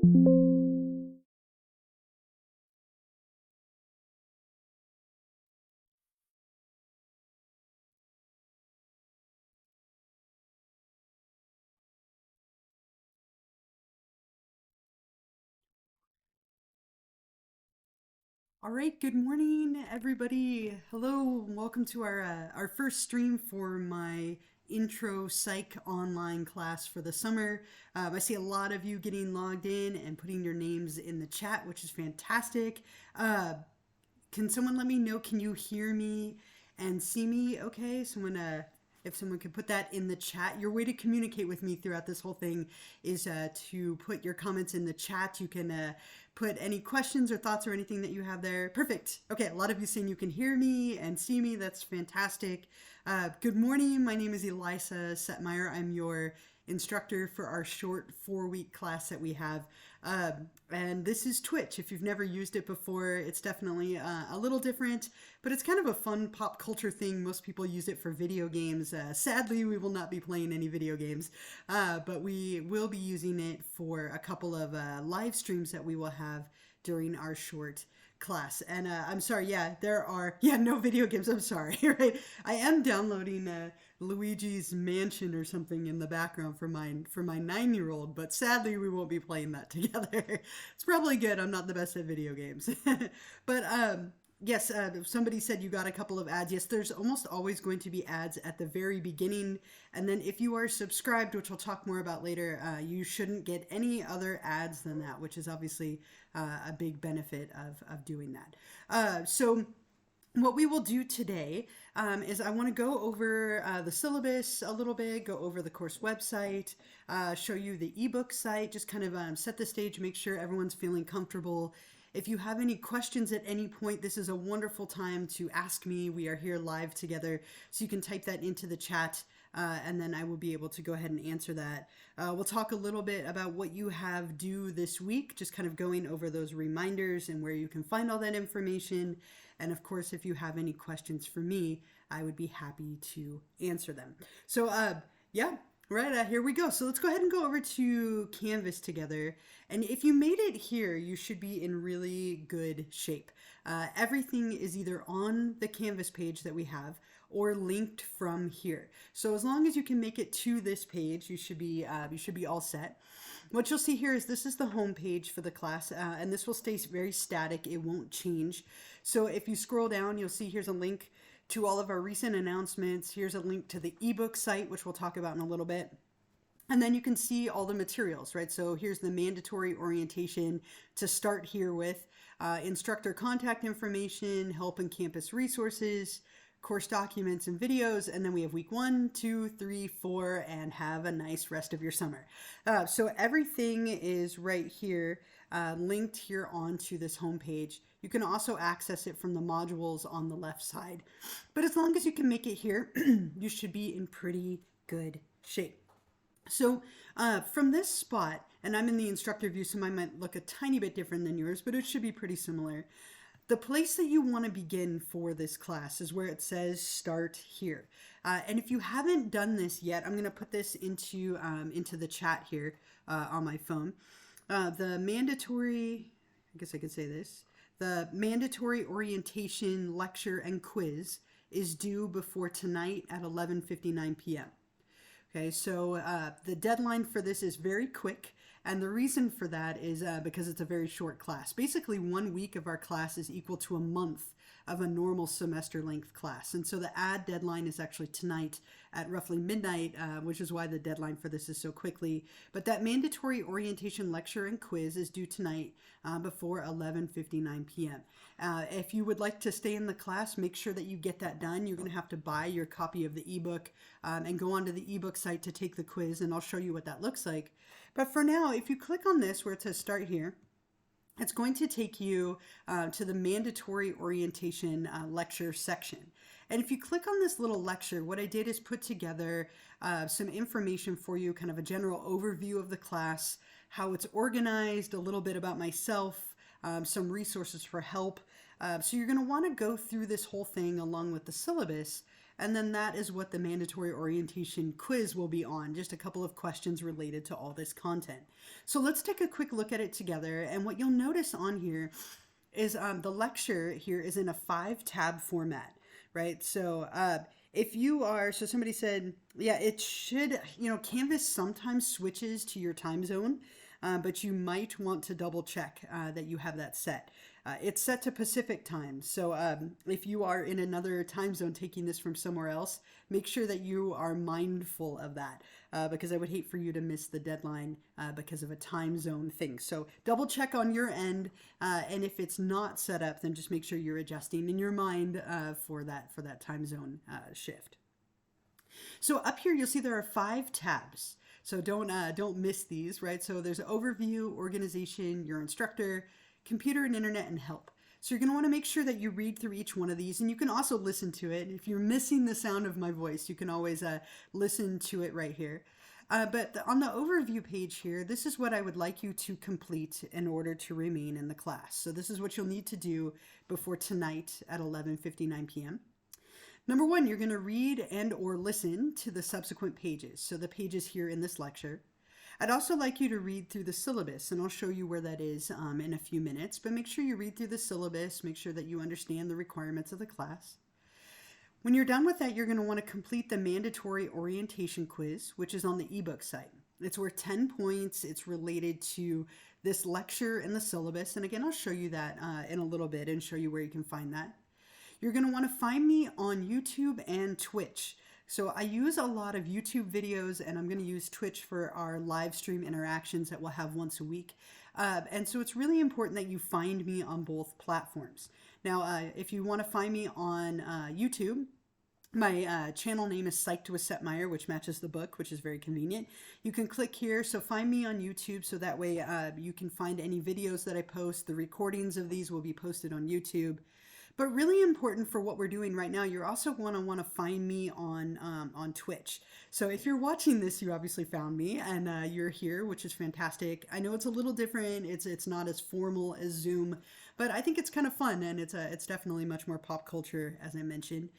All right, good morning, everybody. Hello, welcome to our first stream for my intro psych online class for the summer. I see a lot of you getting logged in and putting your names in the chat, which is fantastic. Uh, can someone let me know? Can you hear me and see me? Okay, if someone could put that in the chat. Your way to communicate with me throughout this whole thing is to put your comments in the chat. You can put any questions or thoughts or anything that you have there. Perfect. Okay, a lot of you saying you can hear me and see me. That's fantastic. Good morning. My name is Elisa Setmire. I'm your instructor for our short 4-week class that we have. And this is Twitch. If you've never used it before, it's definitely a little different, but it's kind of a fun pop culture thing. Most people use it for video games. Sadly, we will not be playing any video games, but we will be using it for a couple of live streams that we will have during our short class. And I'm sorry, no video games. I'm sorry, right? I am downloading Luigi's Mansion or something in the background for my 9-year-old, but sadly we won't be playing that together. It's probably good. I'm not the best at video games, but yes, somebody said you got a couple of ads. Yes, there's almost always going to be ads at the very beginning. And then if you are subscribed, which I'll talk more about later, you shouldn't get any other ads than that, which is obviously a big benefit of doing that. So what we will do today is I want to go over the syllabus a little bit, go over the course website, show you the ebook site, just kind of set the stage, make sure everyone's feeling comfortable. If you have any questions at any point, this is a wonderful time to ask me. We are here live together, so you can type that into the chat, and then I will be able to go ahead and answer that. We'll talk a little bit about what you have due this week, just kind of going over those reminders and where you can find all that information. And of course, if you have any questions for me, I would be happy to answer them. So, here we go. So let's go ahead and go over to Canvas together. And if you made it here, you should be in really good shape. Everything is either on the Canvas page that we have or linked from here. So as long as you can make it to this page, you should be all set. What you'll see here is this is the home page for the class, and this will stay very static. It won't change. So if you scroll down, you'll see here's a link to all of our recent announcements. Here's a link to the ebook site, which we'll talk about in a little bit. And then you can see all the materials, right? So here's the mandatory orientation to start here with, instructor contact information, help and campus resources, course documents and videos, and then we have week 1, 2, 3, 4, and have a nice rest of your summer. So everything is right here, linked here onto this homepage. You can also access it from the modules on the left side. But as long as you can make it here, you should be in pretty good shape. So from this spot, and I'm in the instructor view, so mine might look a tiny bit different than yours, but it should be pretty similar. The place that you want to begin for this class is where it says start here. And if you haven't done this yet, I'm going to put this into the chat here on my phone. The mandatory orientation lecture and quiz is due before tonight at 11:59 p.m. Okay, so the deadline for this is very quick, and the reason for that is because it's a very short class. Basically, 1 week of our class is equal to a month of a normal semester length class. And so the ad deadline is actually tonight at roughly midnight, which is why the deadline for this is so quickly. But that mandatory orientation lecture and quiz is due tonight before 11:59 p.m. If you would like to stay in the class, make sure that you get that done. You're going to have to buy your copy of the ebook and go onto the ebook site to take the quiz, and I'll show you what that looks like. But for now, if you click on this where it says start here, it's going to take you to the mandatory orientation lecture section. And if you click on this little lecture, what I did is put together some information for you, kind of a general overview of the class, how it's organized, a little bit about myself, some resources for help. So you're going to want to go through this whole thing along with the syllabus And then that is what the mandatory orientation quiz will be on, just a couple of questions related to all this content. So let's take a quick look at it together. And what you'll notice on here is the lecture here is in a 5-tab format, right? So if you are, so somebody said, yeah, it should, Canvas sometimes switches to your time zone, but you might want to double check that you have that set. It's set to Pacific time, so if you are in another time zone taking this from somewhere else, make sure that you are mindful of that, because I would hate for you to miss the deadline because of a time zone thing. So double check on your end, and if it's not set up, then just make sure you're adjusting in your mind for that time zone shift. So up here, you'll see there are 5 tabs. So don't miss these, right? So there's overview, organization, your instructor, computer and internet, and help. So you're going to want to make sure that you read through each one of these, and you can also listen to it. If you're missing the sound of my voice, you can always listen to it right here. But on the overview page here, this is what I would like you to complete in order to remain in the class. So this is what you'll need to do before tonight at 11:59 p.m. Number 1, you're going to read and or listen to the subsequent pages. So the pages here in this lecture. I'd also like you to read through the syllabus, and I'll show you where that is in a few minutes, but make sure you read through the syllabus, make sure that you understand the requirements of the class. When you're done with that, you're going to want to complete the mandatory orientation quiz, which is on the ebook site. It's worth 10 points. It's related to this lecture and the syllabus, and again, I'll show you that in a little bit and show you where you can find that. You're going to want to find me on YouTube and Twitch. So I use a lot of YouTube videos, and I'm going to use Twitch for our live stream interactions that we'll have once a week. And so it's really important that you find me on both platforms. Now, if you want to find me on YouTube, my channel name is Psyched with Setmire, which matches the book, which is very convenient. You can click here, so find me on YouTube, so that way you can find any videos that I post. The recordings of these will be posted on YouTube. But really important for what we're doing right now, you also want to find me on Twitch. So if you're watching this, you obviously found me, and you're here, which is fantastic. I know it's a little different. It's not as formal as Zoom, but I think it's kind of fun, and it's definitely much more pop culture, as I mentioned.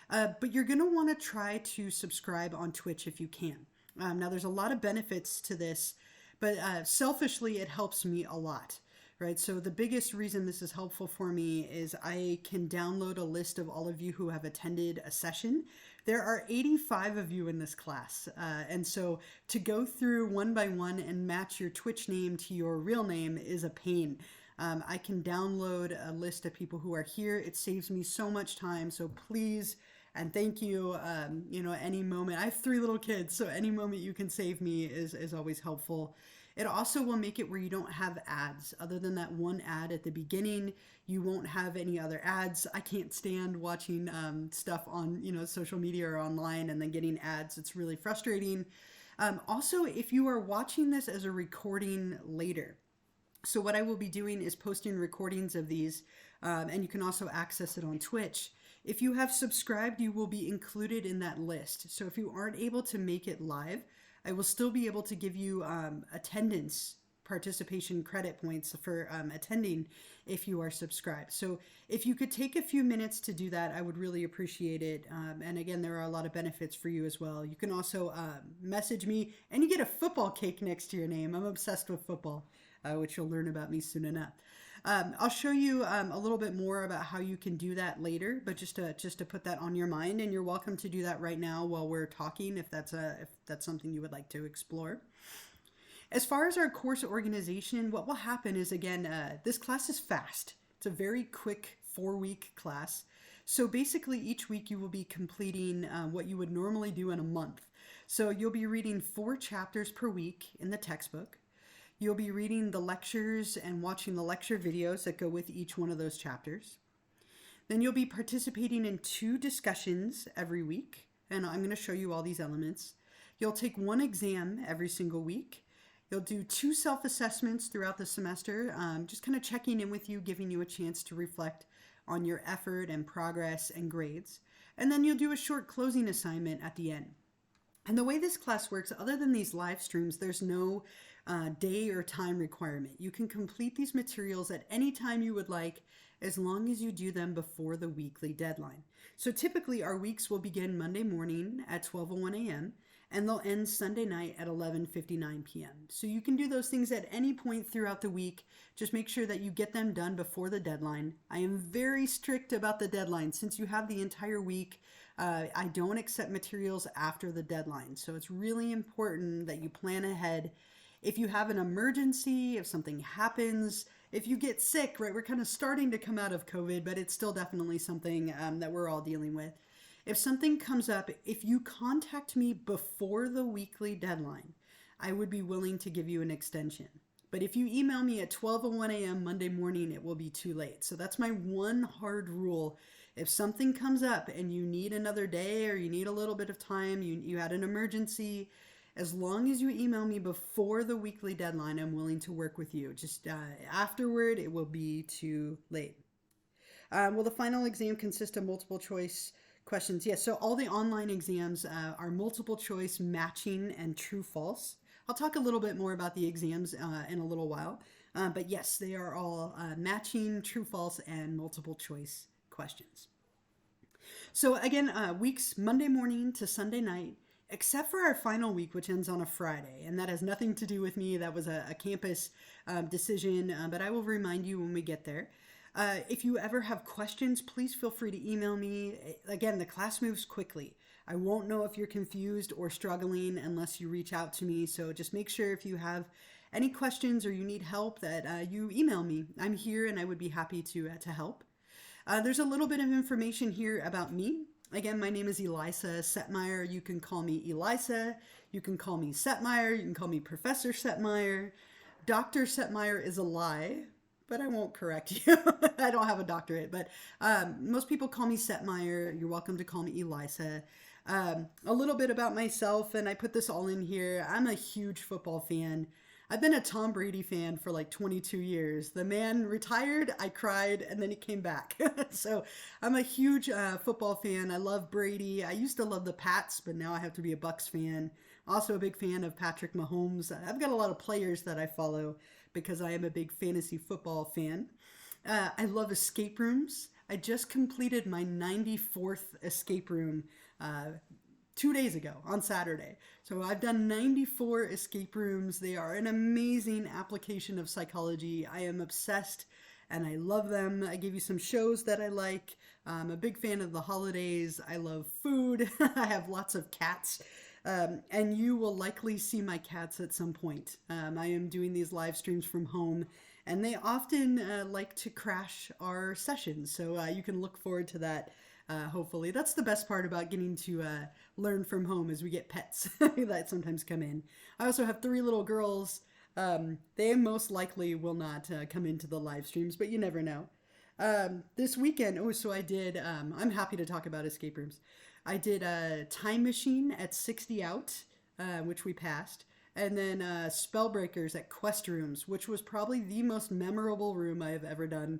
But you're going to want to try to subscribe on Twitch if you can. Now, there's a lot of benefits to this, but selfishly, it helps me a lot. Right, so the biggest reason this is helpful for me is I can download a list of all of you who have attended a session. There are 85 of you in this class, and so to go through one by one and match your Twitch name to your real name is a pain. I can download a list of people who are here. It saves me so much time, so please and thank you. Any moment. I have 3 little kids, so any moment you can save me is always helpful. It also will make it where you don't have ads. Other than that one ad at the beginning, you won't have any other ads. I can't stand watching stuff on social media or online and then getting ads. It's really frustrating. Also, if you are watching this as a recording later, so what I will be doing is posting recordings of these, and you can also access it on Twitch. If you have subscribed, you will be included in that list. So if you aren't able to make it live, I will still be able to give you attendance participation credit points for attending if you are subscribed. So if you could take a few minutes to do that, I would really appreciate it. And again, there are a lot of benefits for you as well. You can also message me, and you get a football cake next to your name. I'm obsessed with football, which you'll learn about me soon enough. I'll show you a little bit more about how you can do that later, but just to put that on your mind, and you're welcome to do that right now while we're talking if that's something you would like to explore. As far as our course organization, what will happen is, again, this class is fast. It's a very quick 4-week class. So basically each week you will be completing what you would normally do in a month. So you'll be reading 4 chapters per week in the textbook. You'll be reading the lectures and watching the lecture videos that go with each one of those chapters. Then you'll be participating in 2 discussions every week, and I'm going to show you all these elements. You'll take 1 exam every single week. You'll do 2 self-assessments throughout the semester, just kind of checking in with you, giving you a chance to reflect on your effort and progress and grades. And then you'll do a short closing assignment at the end. And the way this class works, other than these live streams, there's no day or time requirement. You can complete these materials at any time you would like, as long as you do them before the weekly deadline. So typically our weeks will begin Monday morning at 12:01 a.m. and they'll end Sunday night at 11:59 p.m. So you can do those things at any point throughout the week. Just make sure that you get them done before the deadline. I am very strict about the deadline. Since you have the entire week, I don't accept materials after the deadline. So it's really important that you plan ahead. If you have an emergency, if something happens, if you get sick, right? We're kind of starting to come out of COVID, but it's still definitely something that we're all dealing with. If something comes up, if you contact me before the weekly deadline, I would be willing to give you an extension. But if you email me at 12:01 a.m. Monday morning, it will be too late. So that's my one hard rule. If something comes up and you need another day or you need a little bit of time, you had an emergency, as long as you email me before the weekly deadline, I'm willing to work with you. Just afterward, it will be too late. Will the final exam consist of multiple choice questions? Yes, so all the online exams are multiple choice, matching, and true false. I'll talk a little bit more about the exams in a little while. But yes, they are all matching, true false, and multiple choice questions. So again, weeks Monday morning to Sunday night, except for our final week, which ends on a Friday. And that has nothing to do with me. That was a campus decision, but I will remind you when we get there. If you ever have questions, please feel free to email me. Again, the class moves quickly. I won't know if you're confused or struggling unless you reach out to me. So just make sure if you have any questions or you need help that you email me. I'm here and I would be happy to help. There's a little bit of information here about me. Again, my name is Elisa Setmire. You can call me Elisa. You can call me Setmire. You can call me Professor Setmire. Dr. Setmire is a lie, but I won't correct you. I don't have a doctorate, but most people call me Setmire. You're welcome to call me Elisa. A little bit about myself, and I put this all in here. I'm a huge football fan. I've been a Tom Brady fan for like 22 years. The man retired, I cried, and then he came back. So I'm a huge football fan. I love Brady. I used to love the Pats, but now I have to be a Bucks fan. Also a big fan of Patrick Mahomes. I've got a lot of players that I follow because I am a big fantasy football fan. I love escape rooms. I just completed my 94th escape room 2 days ago on Saturday. So I've done 94 escape rooms. They are an amazing application of psychology. I am obsessed and I love them. I give you some shows that I like. I'm a big fan of the holidays. I love food. I have lots of cats. And you will likely see my cats at some point. I am doing these live streams from home and they often like to crash our sessions. So you can look forward to that. Hopefully. That's the best part about getting to learn from home is we get pets that sometimes come in. I also have 3 little girls. They most likely will not come into the live streams, but you never know. This weekend, I did, I'm happy to talk about escape rooms. I did a time machine at 60 out, which we passed. And then Spellbreakers at Quest Rooms, which was probably the most memorable room I have ever done.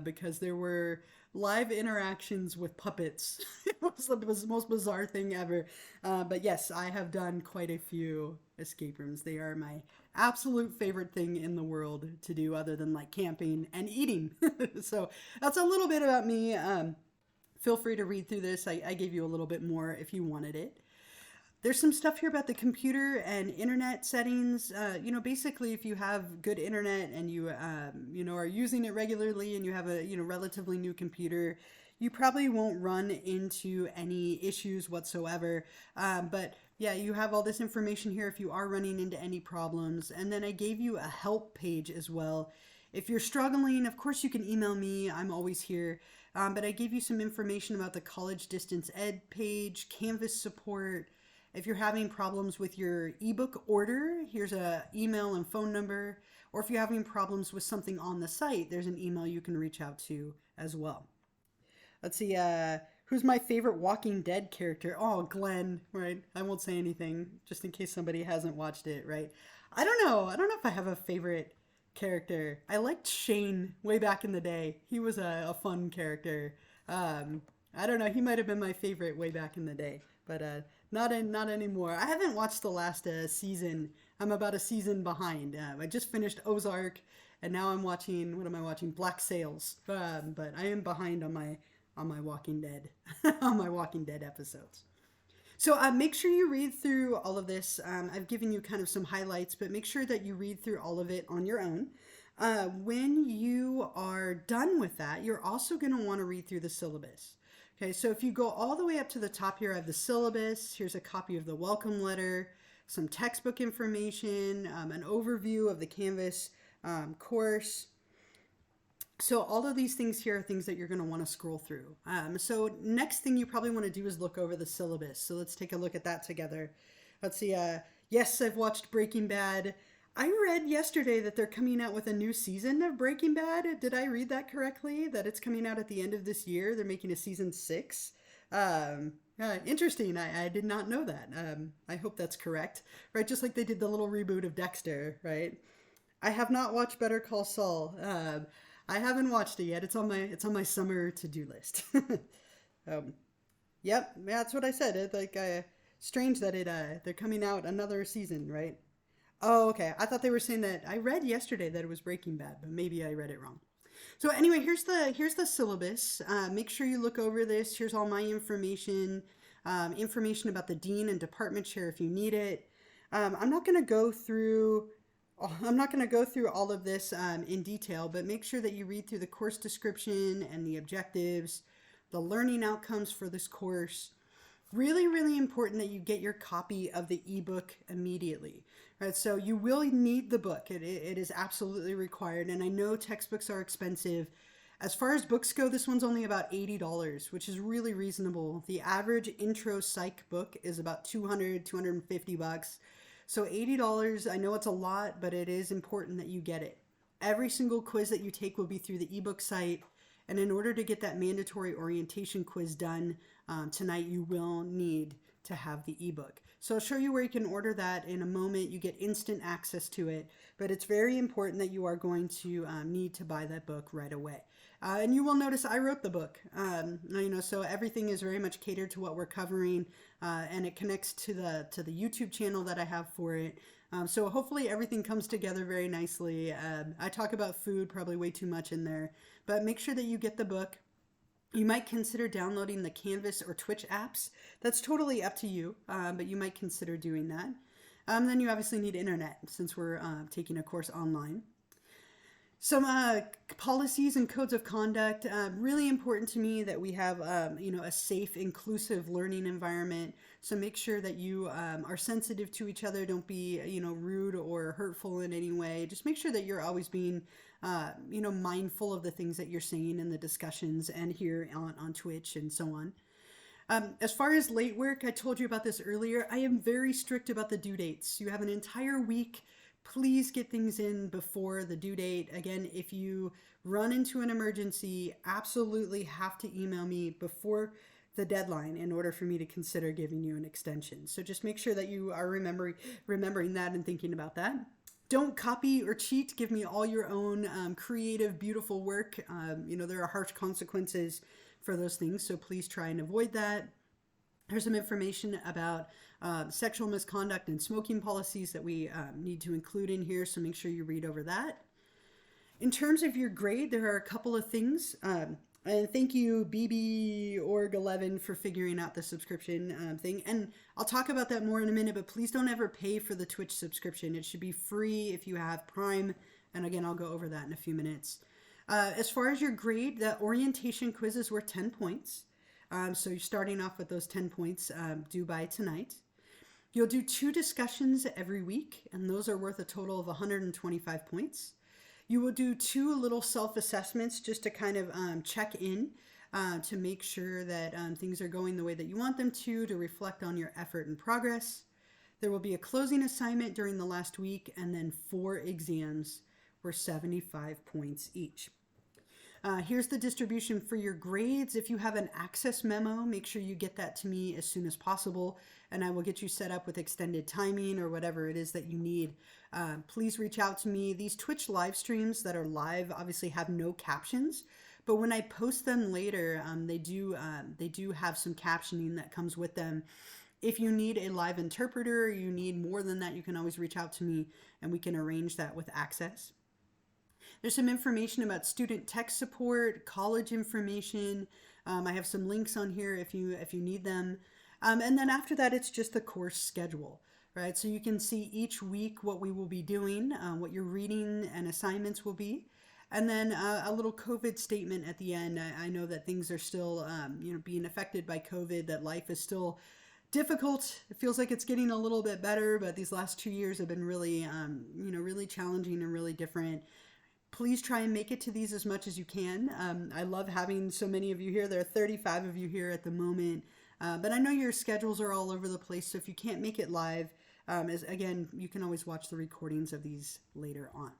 Because there were live interactions with puppets. It was the most bizarre thing ever. But yes, I have done quite a few escape rooms. They are my absolute favorite thing in the world to do other than like camping and eating. So that's a little bit about me. Feel free to read through this. I gave you a little bit more if you wanted it. There's some stuff here about the computer and internet settings. Basically, if you have good internet and you, are using it regularly and you have a, relatively new computer, you probably won't run into any issues whatsoever. But yeah, you have all this information here if you are running into any problems. And then I gave you a help page as well. If you're struggling, of course you can email me. I'm always here. But I gave you some information about the College Distance Ed page, Canvas support. If you're having problems with your ebook order, here's an email and phone number. Or if you're having problems with something on the site, there's an email you can reach out to as well. Let's see, who's my favorite Walking Dead character? Oh, Glenn, right? I won't say anything just in case somebody hasn't watched it, right? I don't know if I have a favorite character. I liked Shane way back in the day. He was a fun character. I don't know, he might have been my favorite way back in the day, but not anymore. I haven't watched the last season. I'm about a season behind. I just finished Ozark, and now I'm watching, what am I watching? Black Sails. But I am behind on my Walking Dead on my Walking Dead episodes. So make sure you read through all of this. I've given you kind of some highlights, but make sure that you read through all of it on your own. When you are done with that, you're also going to want to read through the syllabus. Okay, so if you go all the way up to the top here, I have the syllabus. Here's a copy of the welcome letter, some textbook information, an overview of the Canvas course. So all of these things here are things that you're going to want to scroll through. So next thing you probably want to do is look over the syllabus. So let's take a look at that together. Let's see. Yes, I've watched Breaking Bad. I read yesterday that they're coming out with a new season of Breaking Bad. Did I read that correctly? That it's coming out at the end of this year. They're making a season 6. Interesting. I did not know that. I hope that's correct. Right, just like they did the little reboot of Dexter, right? I have not watched Better Call Saul. I haven't watched it yet. It's on my summer to-do list. Yep, that's what I said. It's strange that they're coming out another season, right? Oh, okay. I thought they were saying that. I read yesterday that it was Breaking Bad, but maybe I read it wrong. So anyway, here's the syllabus. Make sure you look over this. Here's all my information, information about the dean and department chair if you need it. I'm not going to go through all of this in detail, but make sure that you read through the course description and the objectives, the learning outcomes for this course. Really, really important that you get your copy of the ebook immediately. Right, so you will need the book. It is absolutely required, and I know textbooks are expensive. As far as books go, this one's only about $80, which is really reasonable. The average intro psych book is about $250. So $80, I know it's a lot, but it is important that you get it. Every single quiz that you take will be through the ebook site. And in order to get that mandatory orientation quiz done tonight, you will need to have the ebook. So I'll show you where you can order that in a moment. You get instant access to it, but it's very important that you are going to need to buy that book right away. And you will notice I wrote the book, so everything is very much catered to what we're covering, and it connects to the YouTube channel that I have for it. So hopefully everything comes together very nicely. I talk about food probably way too much in there, but make sure that you get the book. You might consider downloading the Canvas or Twitch apps. That's totally up to you, but you might consider doing that. Then you obviously need internet since we're taking a course online. Some policies and codes of conduct. Really important to me that we have a safe, inclusive learning environment. So make sure that you are sensitive to each other. Don't be rude or hurtful in any way. Just make sure that you're always being mindful of the things that you're saying in the discussions and here on Twitch and so on. As far as late work, I told you about this earlier. I am very strict about the due dates. You have an entire week. Please get things in before the due date. Again, if you run into an emergency, absolutely have to email me before the deadline in order for me to consider giving you an extension. So just make sure that you are remembering that and thinking about that. Don't copy or cheat. Give me all your own creative, beautiful work. There are harsh consequences for those things, so please try and avoid that. There's some information about sexual misconduct and smoking policies that we need to include in here, so make sure you read over that. In terms of your grade, there are a couple of things. And thank you, BB.org11, for figuring out the subscription thing. And I'll talk about that more in a minute, but please don't ever pay for the Twitch subscription. It should be free if you have Prime. And again, I'll go over that in a few minutes. As far as your grade, the orientation quiz is worth 10 points. So you're starting off with those 10 points due by tonight. You'll do 2 discussions every week, and those are worth a total of 125 points. You will do 2 little self-assessments just to kind of check in to make sure that things are going the way that you want them to reflect on your effort and progress. There will be a closing assignment during the last week, and then 4 exams worth 75 points each. Here's the distribution for your grades. If you have an access memo, make sure you get that to me as soon as possible, and I will get you set up with extended timing or whatever it is that you need. Please reach out to me. These Twitch live streams that are live obviously have no captions, but when I post them later, they do have some captioning that comes with them. If you need a live interpreter or you need more than that, you can always reach out to me and we can arrange that with access. There's some information about student tech support, college information. I have some links on here if you need them. And then after that, it's just the course schedule, right? So you can see each week what we will be doing, what your reading and assignments will be. And then a little COVID statement at the end. I know that things are still, being affected by COVID, that life is still difficult. It feels like it's getting a little bit better, but these last 2 years have been really, really challenging and really different. Please try and make it to these as much as you can. I love having so many of you here. There are 35 of you here at the moment, but I know your schedules are all over the place, so if you can't make it live, again, you can always watch the recordings of these later on.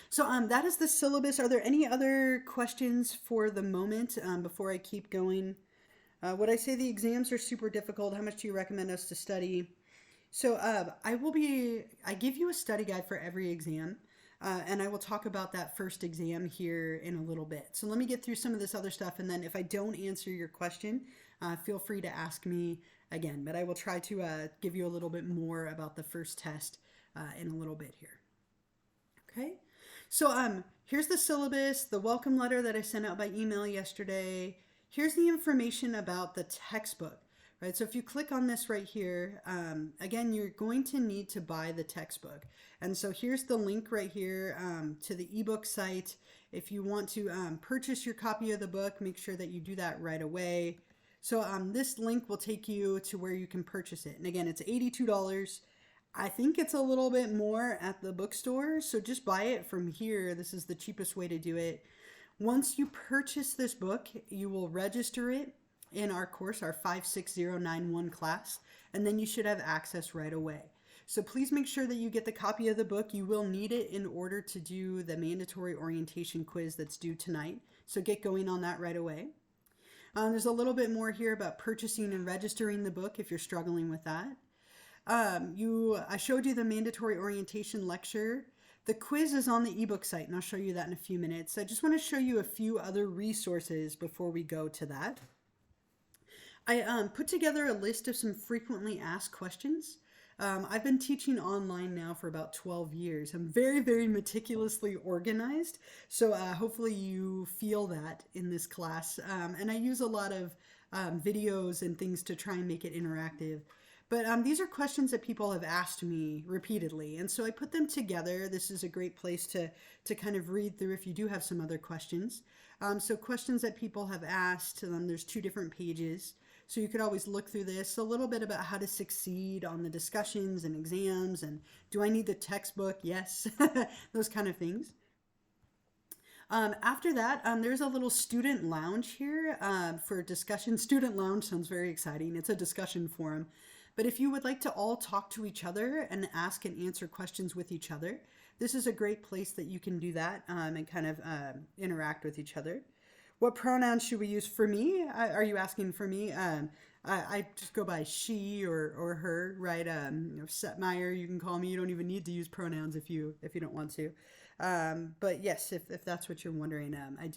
So that is the syllabus. Are there any other questions for the moment before I keep going? Would I say the exams are super difficult? How much do you recommend us to study? So I give you a study guide for every exam, and I will talk about that first exam here in a little bit. So let me get through some of this other stuff, and then if I don't answer your question, feel free to ask me again. But I will try to give you a little bit more about the first test in a little bit here. Okay? So here's the syllabus, the welcome letter that I sent out by email yesterday. Here's the information about the textbook, right? So if you click on this right here, again, you're going to need to buy the textbook. And so here's the link right here to the ebook site. If you want to purchase your copy of the book, make sure that you do that right away. So this link will take you to where you can purchase it. And again, it's $82. I think it's a little bit more at the bookstore, so just buy it from here. This is the cheapest way to do it. Once you purchase this book, you will register it in our course, our 56091 class, and then you should have access right away. So please make sure that you get the copy of the book. You will need it in order to do the mandatory orientation quiz that's due tonight. So get going on that right away. There's a little bit more here about purchasing and registering the book if you're struggling with that. I showed you the mandatory orientation lecture. The quiz is on the ebook site, and I'll show you that in a few minutes. I just want to show you a few other resources before we go to that. I put together a list of some frequently asked questions. I've been teaching online now for about 12 years. I'm very, very meticulously organized, so hopefully you feel that in this class. And I use a lot of videos and things to try and make it interactive. But these are questions that people have asked me repeatedly, and so I put them together. This is a great place to kind of read through if you do have some other questions. So questions that people have asked, there's 2 different pages. So you could always look through this, a little bit about how to succeed on the discussions and exams, and do I need the textbook? Yes, those kind of things. After that, there's a little student lounge here for discussion. Student lounge sounds very exciting. It's a discussion forum. But if you would like to all talk to each other and ask and answer questions with each other, this is a great place that you can do that and kind of interact with each other. What pronouns should we use? For me? Are you asking for me? I just go by she or her, right? Setmire, you can call me. You don't even need to use pronouns if you don't want to. But yes, if that's what you're wondering, I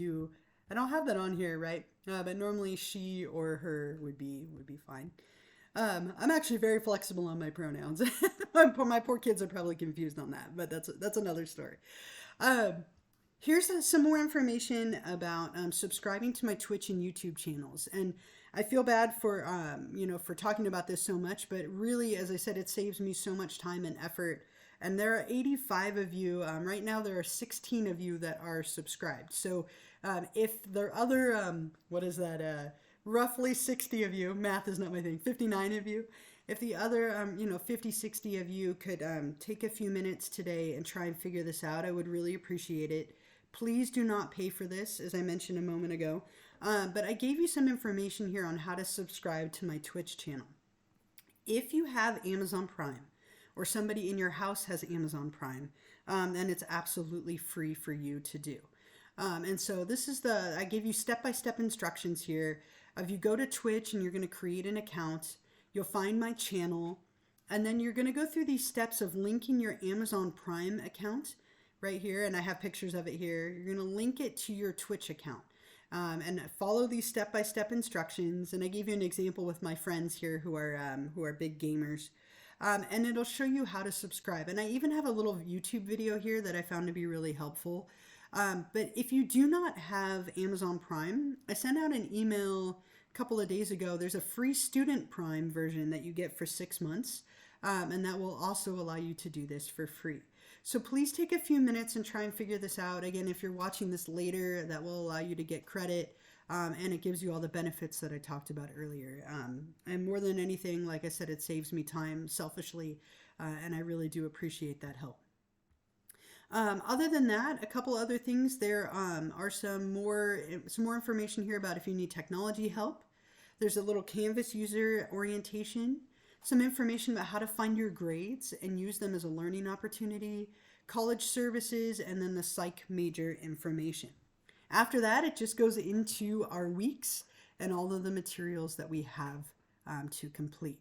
don't have that on here, right? But normally she or her would be fine. I'm actually very flexible on my pronouns. My poor kids are probably confused on that, but that's another story. Here's some more information about subscribing to my Twitch and YouTube channels. And I feel bad for for talking about this so much, but really, as I said, it saves me so much time and effort. And there are 85 of you. Right now, there are 16 of you that are subscribed. So if there are other, roughly 60 of you, math is not my thing, 59 of you, if the other 50, 60 of you could take a few minutes today and try and figure this out, I would really appreciate it. Please do not pay for this, as I mentioned a moment ago, but I gave you some information here on how to subscribe to my Twitch channel. If you have Amazon Prime, or somebody in your house has Amazon Prime, then it's absolutely free for you to do. And so this is I gave you step-by-step instructions here. If you go to Twitch and you're going to create an account, you'll find my channel, and then you're going to go through these steps of linking your Amazon Prime account right here, and I have pictures of it here. You're going to link it to your Twitch account and follow these step-by-step instructions. And I gave you an example with my friends here who are big gamers. and it'll show you how to subscribe. And I even have a little YouTube video here that I found to be really helpful. But if you do not have Amazon Prime, I sent out an email a couple of days ago. There's a free student Prime version that you get for 6 months, and that will also allow you to do this for free. So please take a few minutes and try and figure this out. Again, if you're watching this later, that will allow you to get credit, and it gives you all the benefits that I talked about earlier. And more than anything, like I said, it saves me time selfishly, and I really do appreciate that help. Other than that, a couple other things. There are some more information here about if you need technology help. There's a little Canvas user orientation, some information about how to find your grades and use them as a learning opportunity, college services, and then the psych major information. After that, it just goes into our weeks and all of the materials that we have to complete.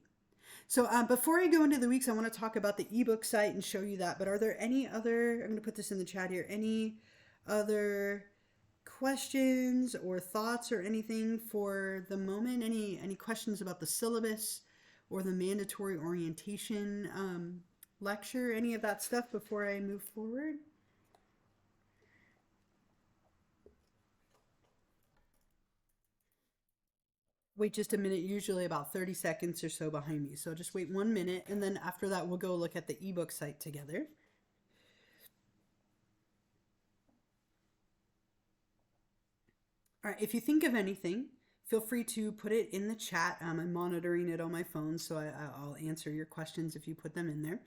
So before I go into the weeks, I want to talk about the ebook site and show you that. But are there any other, I'm going to put this in the chat here, any other questions or thoughts or anything for the moment? Any questions about the syllabus or the mandatory orientation lecture, any of that stuff before I move forward? Wait just a minute, usually about 30 seconds or so behind me. So just wait 1 minute, and then after that, we'll go look at the ebook site together. All right, if you think of anything, feel free to put it in the chat. I'm monitoring it on my phone, so I'll answer your questions if you put them in there.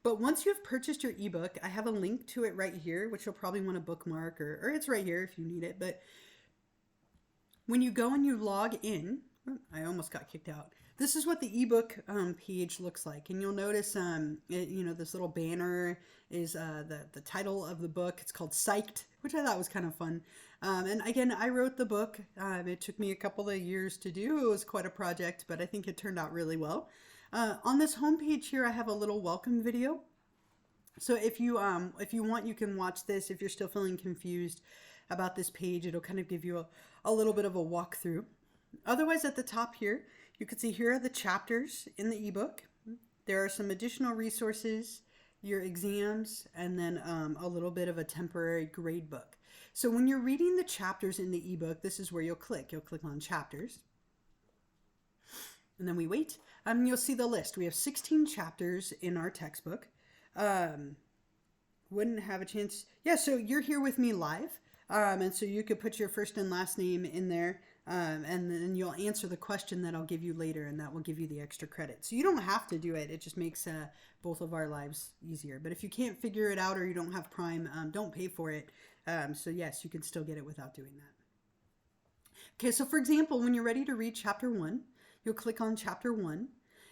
But once you've purchased your ebook, I have a link to it right here, which you'll probably want to bookmark, or it's right here if you need it. But when you go and you log in, I almost got kicked out. This is what the ebook page looks like, and you'll notice, this little banner is the title of the book. It's called Psyched, which I thought was kind of fun. And again, I wrote the book. It took me a couple of years to do. It was quite a project, but I think it turned out really well. On this homepage here, I have a little welcome video. So if you want, you can watch this. If you're still feeling confused about this page, it'll kind of give you a little bit of a walkthrough. Otherwise, at the top here, you can see here are the chapters in the ebook. There are some additional resources, your exams, and then a little bit of a temporary grade book. So when you're reading the chapters in the ebook, this is where you'll click. You'll click on chapters. And then we wait. You'll see the list. We have 16 chapters in our textbook. Wouldn't have a chance. Yeah, so you're here with me live. And so you could put your first and last name in there. And then you'll answer the question that I'll give you later, and that will give you the extra credit. So you don't have to do it. It just makes both of our lives easier. But if you can't figure it out or you don't have Prime, don't pay for it. So yes, you can still get it without doing that. Okay, so for example, when you're ready to read chapter 1, you'll click on chapter 1,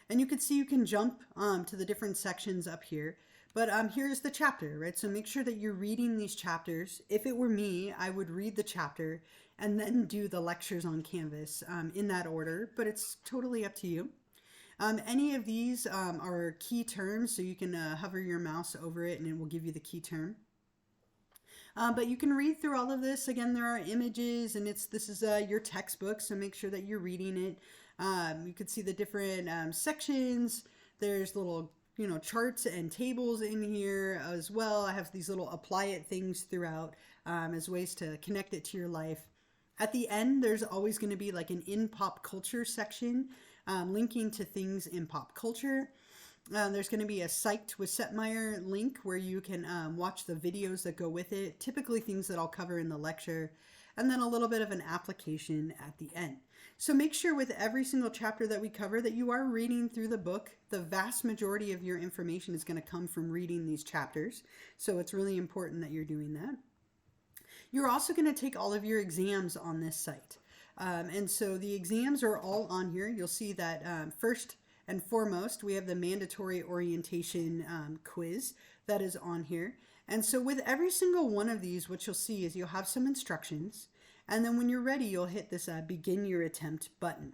and you can see you can jump to the different sections up here. But here's the chapter, right? So make sure that you're reading these chapters. If it were me, I would read the chapter and then do the lectures on Canvas in that order, but it's totally up to you. Any of these are key terms, so you can hover your mouse over it and it will give you the key term. But you can read through all of this. Again, there are images, and this is your textbook, so make sure that you're reading it. You can see the different sections. There's little charts and tables in here as well. I have these little apply it things throughout as ways to connect it to your life. At the end, there's always going to be like an in pop culture section linking to things in pop culture. There's going to be a Psyched with Setmire link where you can watch the videos that go with it, typically things that I'll cover in the lecture, and then a little bit of an application at the end. So make sure with every single chapter that we cover that you are reading through the book. The vast majority of your information is going to come from reading these chapters, so it's really important that you're doing that. You're also going to take all of your exams on this site. And so the exams are all on here. You'll see that first and foremost, we have the mandatory orientation quiz that is on here. And so with every single one of these, what you'll see is you'll have some instructions. And then when you're ready, you'll hit this begin your attempt button.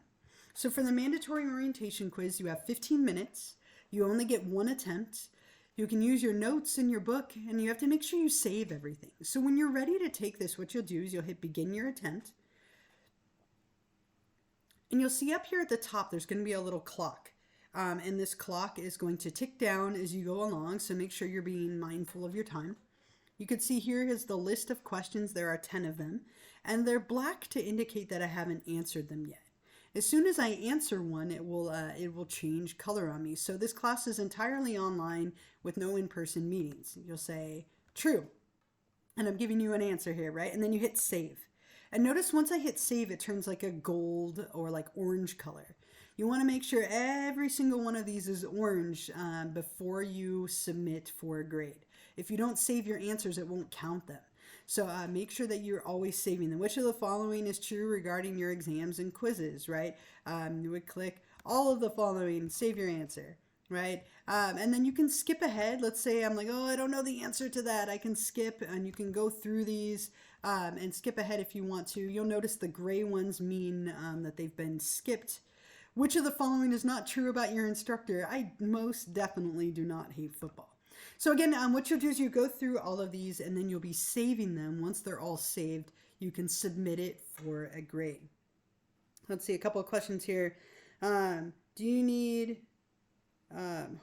So for the mandatory orientation quiz, you have 15 minutes. You only get one attempt. You can use your notes in your book, and you have to make sure you save everything. So when you're ready to take this, what you'll do is you'll hit begin your attempt. And you'll see up here at the top, there's going to be a little clock. And this clock is going to tick down as you go along, so make sure you're being mindful of your time. You can see here is the list of questions. There are 10 of them, and they're black to indicate that I haven't answered them yet. As soon as I answer one, it will change color on me. So this class is entirely online with no in-person meetings. You'll say, true. And I'm giving you an answer here, right? And then you hit save. And notice once I hit save, it turns like a gold or like orange color. You want to make sure every single one of these is orange before you submit for a grade. If you don't save your answers, it won't count them. So make sure that you're always saving them. Which of the following is true regarding your exams and quizzes, right? You would click all of the following, save your answer, right? And then you can skip ahead. Let's say I'm like, oh, I don't know the answer to that. I can skip, and you can go through these and skip ahead if you want to. You'll notice the gray ones mean that they've been skipped. Which of the following is not true about your instructor? I most definitely do not hate football. So again, what you'll do is you go through all of these, and then you'll be saving them. Once they're all saved, you can submit it for a grade. Let's see, a couple of questions here. Do you need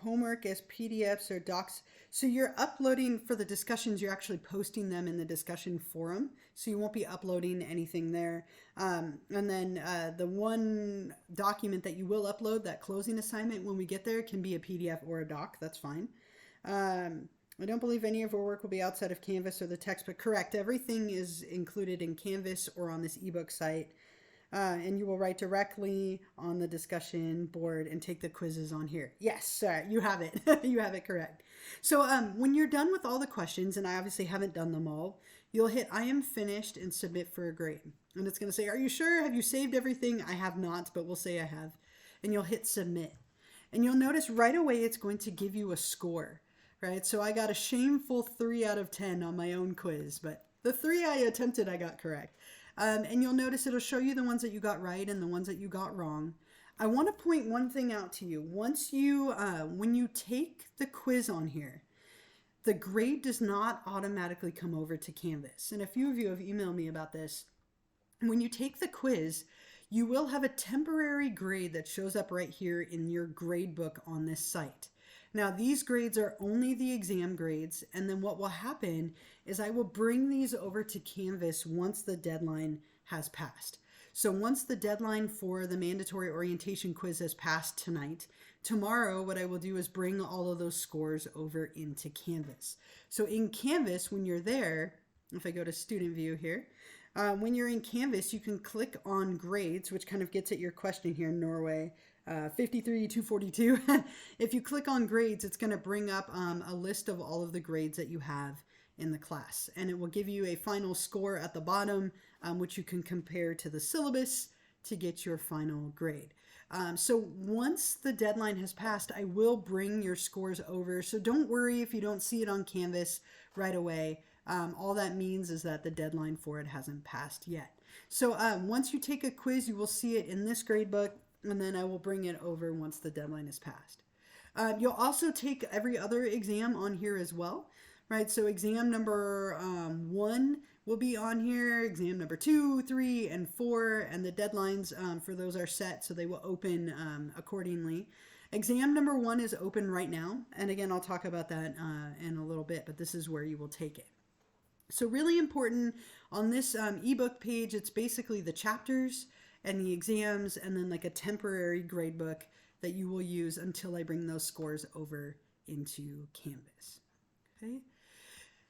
homework as PDFs or docs? So you're uploading for the discussions, you're actually posting them in the discussion forum. So you won't be uploading anything there. And then the one document that you will upload, that closing assignment, when we get there, can be a PDF or a doc. That's fine. I don't believe any of our work will be outside of Canvas or the text, but correct. Everything is included in Canvas or on this ebook site. And you will write directly on the discussion board and take the quizzes on here. Yes, you have it. You have it correct. So when you're done with all the questions, and I obviously haven't done them all, you'll hit I am finished and submit for a grade. And it's going to say, are you sure? Have you saved everything? I have not, but we'll say I have. And you'll hit submit. And you'll notice right away it's going to give you a score, right? So I got a shameful 3 out of 10 on my own quiz, but the 3 I attempted, I got correct. And you'll notice it'll show you the ones that you got right and the ones that you got wrong. I want to point one thing out to you. Once you, when you take the quiz on here, the grade does not automatically come over to Canvas. And a few of you have emailed me about this. When you take the quiz, you will have a temporary grade that shows up right here in your grade book on this site. Now, these grades are only the exam grades, and then what will happen is I will bring these over to Canvas once the deadline has passed. So once the deadline for the mandatory orientation quiz has passed tonight, tomorrow what I will do is bring all of those scores over into Canvas. So in Canvas, when you're there, if I go to student view here, when you're in Canvas, you can click on grades, which kind of gets at your question here in Norway. 53, 242. If you click on grades, it's going to bring up a list of all of the grades that you have in the class. And it will give you a final score at the bottom, which you can compare to the syllabus to get your final grade. So once the deadline has passed, I will bring your scores over. So don't worry if you don't see it on Canvas right away. All that means is that the deadline for it hasn't passed yet. So once you take a quiz, you will see it in this grade book, and then I will bring it over once the deadline is passed. You'll also take every other exam on here as well, right? So exam number 1 will be on here, exam number 2, 3, and 4, and the deadlines for those are set, so they will open accordingly. Exam number 1 is open right now, and again, I'll talk about that in a little bit, but this is where you will take it. So really important on this ebook page, it's basically the chapters and the exams, and then like a temporary grade book that you will use until I bring those scores over into Canvas. Okay.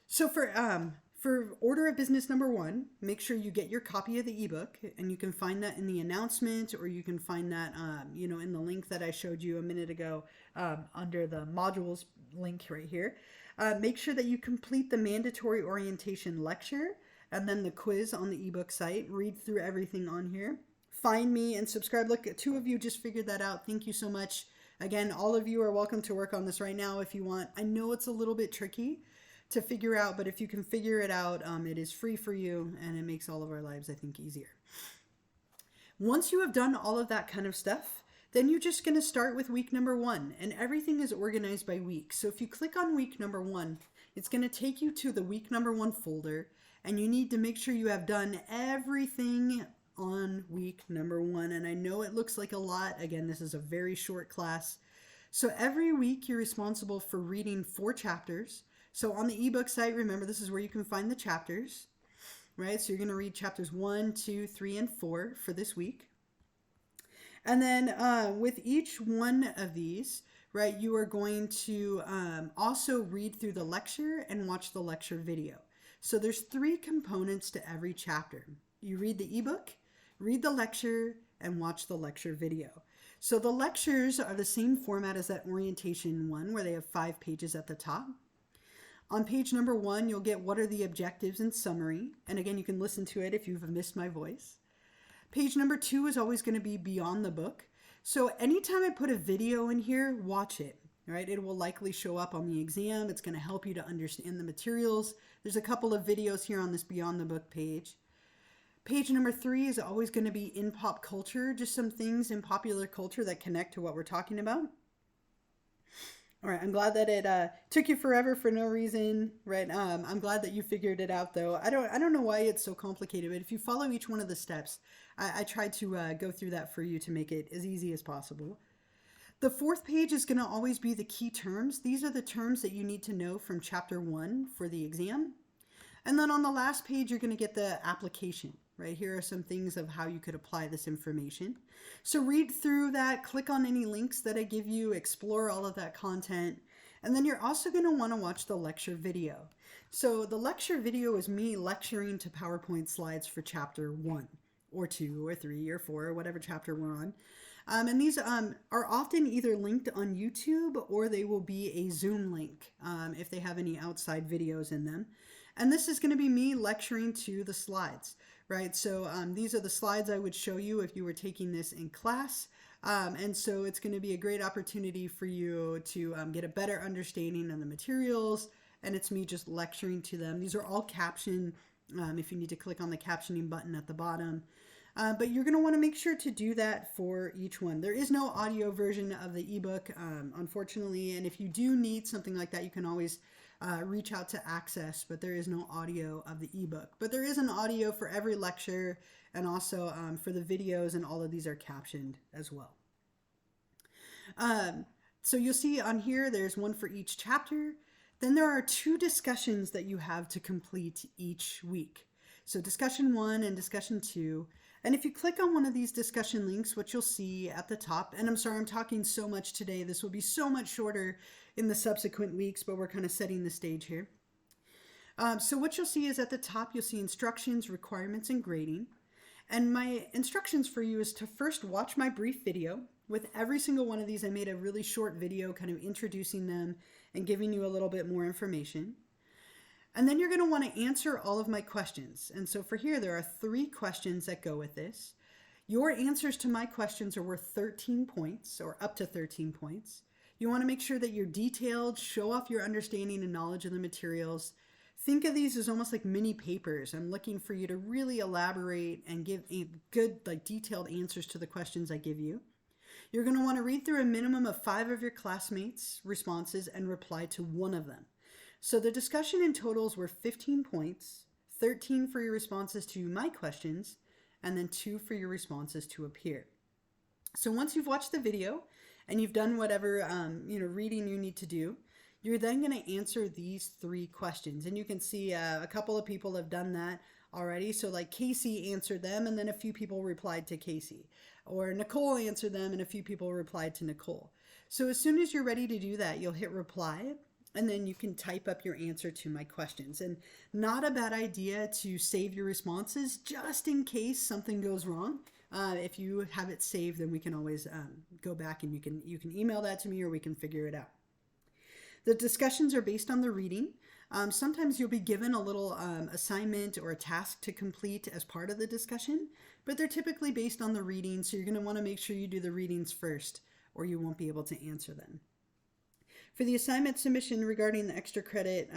So for order of business number 1, make sure you get your copy of the ebook, and you can find that in the announcement, or you can find that in the link that I showed you a minute ago under the modules link right here. Make sure that you complete the mandatory orientation lecture and then the quiz on the ebook site. Read through everything on here. Find me and subscribe. Look, 2 of you just figured that out. Thank you so much. Again, all of you are welcome to work on this right now if you want. I know it's a little bit tricky to figure out, but if you can figure it out, it is free for you, and it makes all of our lives, I think, easier. Once you have done all of that kind of stuff, then you're just going to start with week number 1, and everything is organized by week. So if you click on week number 1, it's going to take you to the week number 1 folder, and you need to make sure you have done everything on week number 1. And I know it looks like a lot. Again, this is a very short class. So every week you're responsible for reading 4 chapters. So on the ebook site, remember this is where you can find the chapters, right? So you're going to read chapters 1, 2, 3, and 4 for this week. And then with each one of these, right, you are going to also read through the lecture and watch the lecture video. So there's 3 components to every chapter. You read the ebook, read the lecture, and watch the lecture video. So the lectures are the same format as that orientation one where they have 5 pages at the top. On page number 1, you'll get what are the objectives and summary. And again, you can listen to it if you've missed my voice. Page number 2 is always going to be beyond the book. So anytime I put a video in here, watch it, right? It will likely show up on the exam. It's going to help you to understand the materials. There's a couple of videos here on this beyond the book page. Page number 3 is always going to be in pop culture, just some things in popular culture that connect to what we're talking about. All right, I'm glad that it took you forever for no reason, right? I'm glad that you figured it out, though. I don't know why it's so complicated, but if you follow each one of the steps, I tried to go through that for you to make it as easy as possible. The 4th page is going to always be the key terms. These are the terms that you need to know from chapter 1 for the exam. And then on the last page, you're going to get the application, right? Here are some things of how you could apply this information. So read through that, click on any links that I give you, explore all of that content. And then you're also going to want to watch the lecture video. So the lecture video is me lecturing to PowerPoint slides for chapter 1 or 2 or 3 or 4 or whatever chapter we're on. And these are often either linked on YouTube or they will be a Zoom link if they have any outside videos in them. And this is going to be me lecturing to the slides, right? So these are the slides I would show you if you were taking this in class. And so it's going to be a great opportunity for you to get a better understanding of the materials. And it's me just lecturing to them. These are all captioned if you need to click on the captioning button at the bottom. But you're going to want to make sure to do that for each one. There is no audio version of the ebook, unfortunately. And if you do need something like that, you can always reach out to Access, but there is no audio of the ebook. But there is an audio for every lecture and also for the videos, and all of these are captioned as well. So you'll see on here, there's one for each chapter. Then there are 2 discussions that you have to complete each week. So discussion 1 and discussion 2. And if you click on one of these discussion links, what you'll see at the top, and I'm sorry I'm talking so much today, this will be so much shorter in the subsequent weeks, but we're kind of setting the stage here. So what you'll see is at the top, you'll see instructions, requirements, and grading. And my instructions for you is to first watch my brief video. With every single one of these, I made a really short video kind of introducing them and giving you a little bit more information. And then you're going to want to answer all of my questions. And so for here, there are 3 questions that go with this. Your answers to my questions are worth 13 points, or up to 13 points. You want to make sure that you're detailed, show off your understanding and knowledge of the materials. Think of these as almost like mini papers. I'm looking for you to really elaborate and give good, detailed answers to the questions I give you. You're going to want to read through a minimum of 5 of your classmates' responses and reply to 1 of them. So the discussion in totals were 15 points, 13 for your responses to my questions, and then 2 for your responses to a peer. So once you've watched the video and you've done whatever reading you need to do, you're then going to answer these 3 questions. And you can see a couple of people have done that already. So like Casey answered them, and then a few people replied to Casey. Or Nicole answered them, and a few people replied to Nicole. So as soon as you're ready to do that, you'll hit reply. And then you can type up your answer to my questions. And not a bad idea to save your responses just in case something goes wrong. If you have it saved, then we can always go back and you can email that to me, or we can figure it out. The discussions are based on the reading. Sometimes you'll be given a little assignment or a task to complete as part of the discussion, but they're typically based on the reading. So you're going to want to make sure you do the readings first, or you won't be able to answer them. For the assignment submission regarding the extra credit,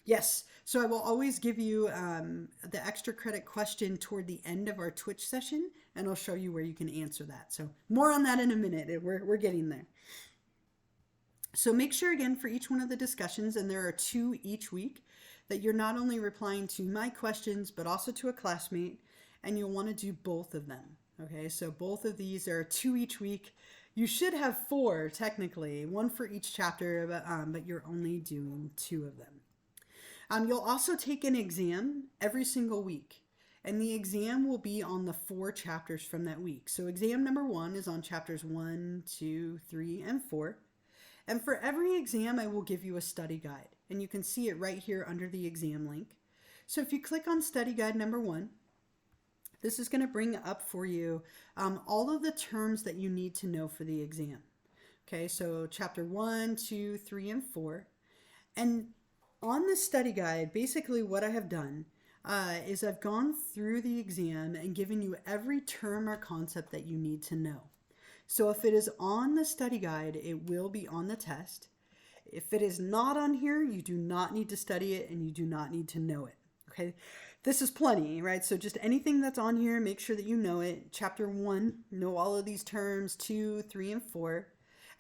yes. So I will always give you the extra credit question toward the end of our Twitch session, and I'll show you where you can answer that. So more on that in a minute. We're getting there. So make sure, again, for each one of the discussions, and there are 2 each week, that you're not only replying to my questions, but also to a classmate, and you'll want to do both of them. Okay, so both of these are 2 each week. You should have 4 technically, 1 for each chapter, but you're only doing 2 of them. You'll also take an exam every single week, and the exam will be on the 4 chapters from that week. So exam number 1 is on chapters 1, 2, 3, and 4. And for every exam, I will give you a study guide, and you can see it right here under the exam link. So if you click on study guide number 1, this is going to bring up for you all of the terms that you need to know for the exam. Okay, so chapter 1, 2, 3, and 4. And on this study guide, basically what I have done is I've gone through the exam and given you every term or concept that you need to know. So if it is on the study guide, it will be on the test. If it is not on here, you do not need to study it and you do not need to know it. Okay, this is plenty, right? So just anything that's on here, make sure that you know it. Chapter 1, know all of these terms, 2, 3, and 4.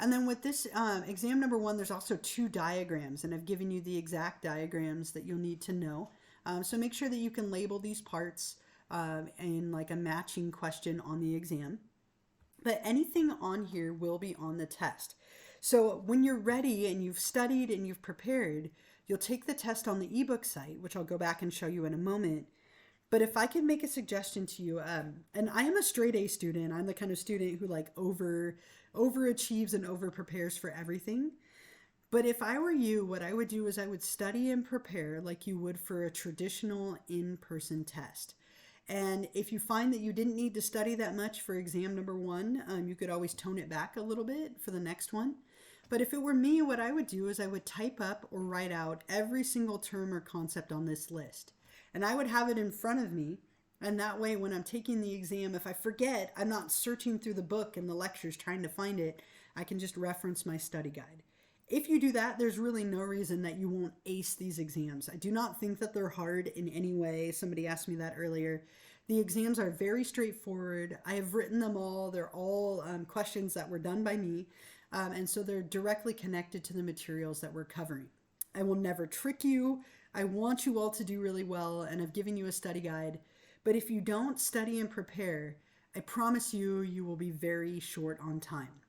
And then with this exam number 1, there's also 2 diagrams, and I've given you the exact diagrams that you'll need to know. So make sure that you can label these parts in like a matching question on the exam. But anything on here will be on the test. So when you're ready and you've studied and you've prepared, you'll take the test on the ebook site, which I'll go back and show you in a moment. But if I can make a suggestion to you, and I am a straight A student, I'm the kind of student who like overachieves and over prepares for everything. But if I were you, what I would do is I would study and prepare like you would for a traditional in-person test. And if you find that you didn't need to study that much for exam number 1, you could always tone it back a little bit for the next one. But if it were me, what I would do is I would type up or write out every single term or concept on this list. And I would have it in front of me. And that way, when I'm taking the exam, if I forget, I'm not searching through the book and the lectures trying to find it. I can just reference my study guide. If you do that, there's really no reason that you won't ace these exams. I do not think that they're hard in any way. Somebody asked me that earlier. The exams are very straightforward. I have written them all. They're all questions that were done by me. And so they're directly connected to the materials that we're covering. I will never trick you. I want you all to do really well, and I've given you a study guide. But if you don't study and prepare, I promise you, you will be very short on time.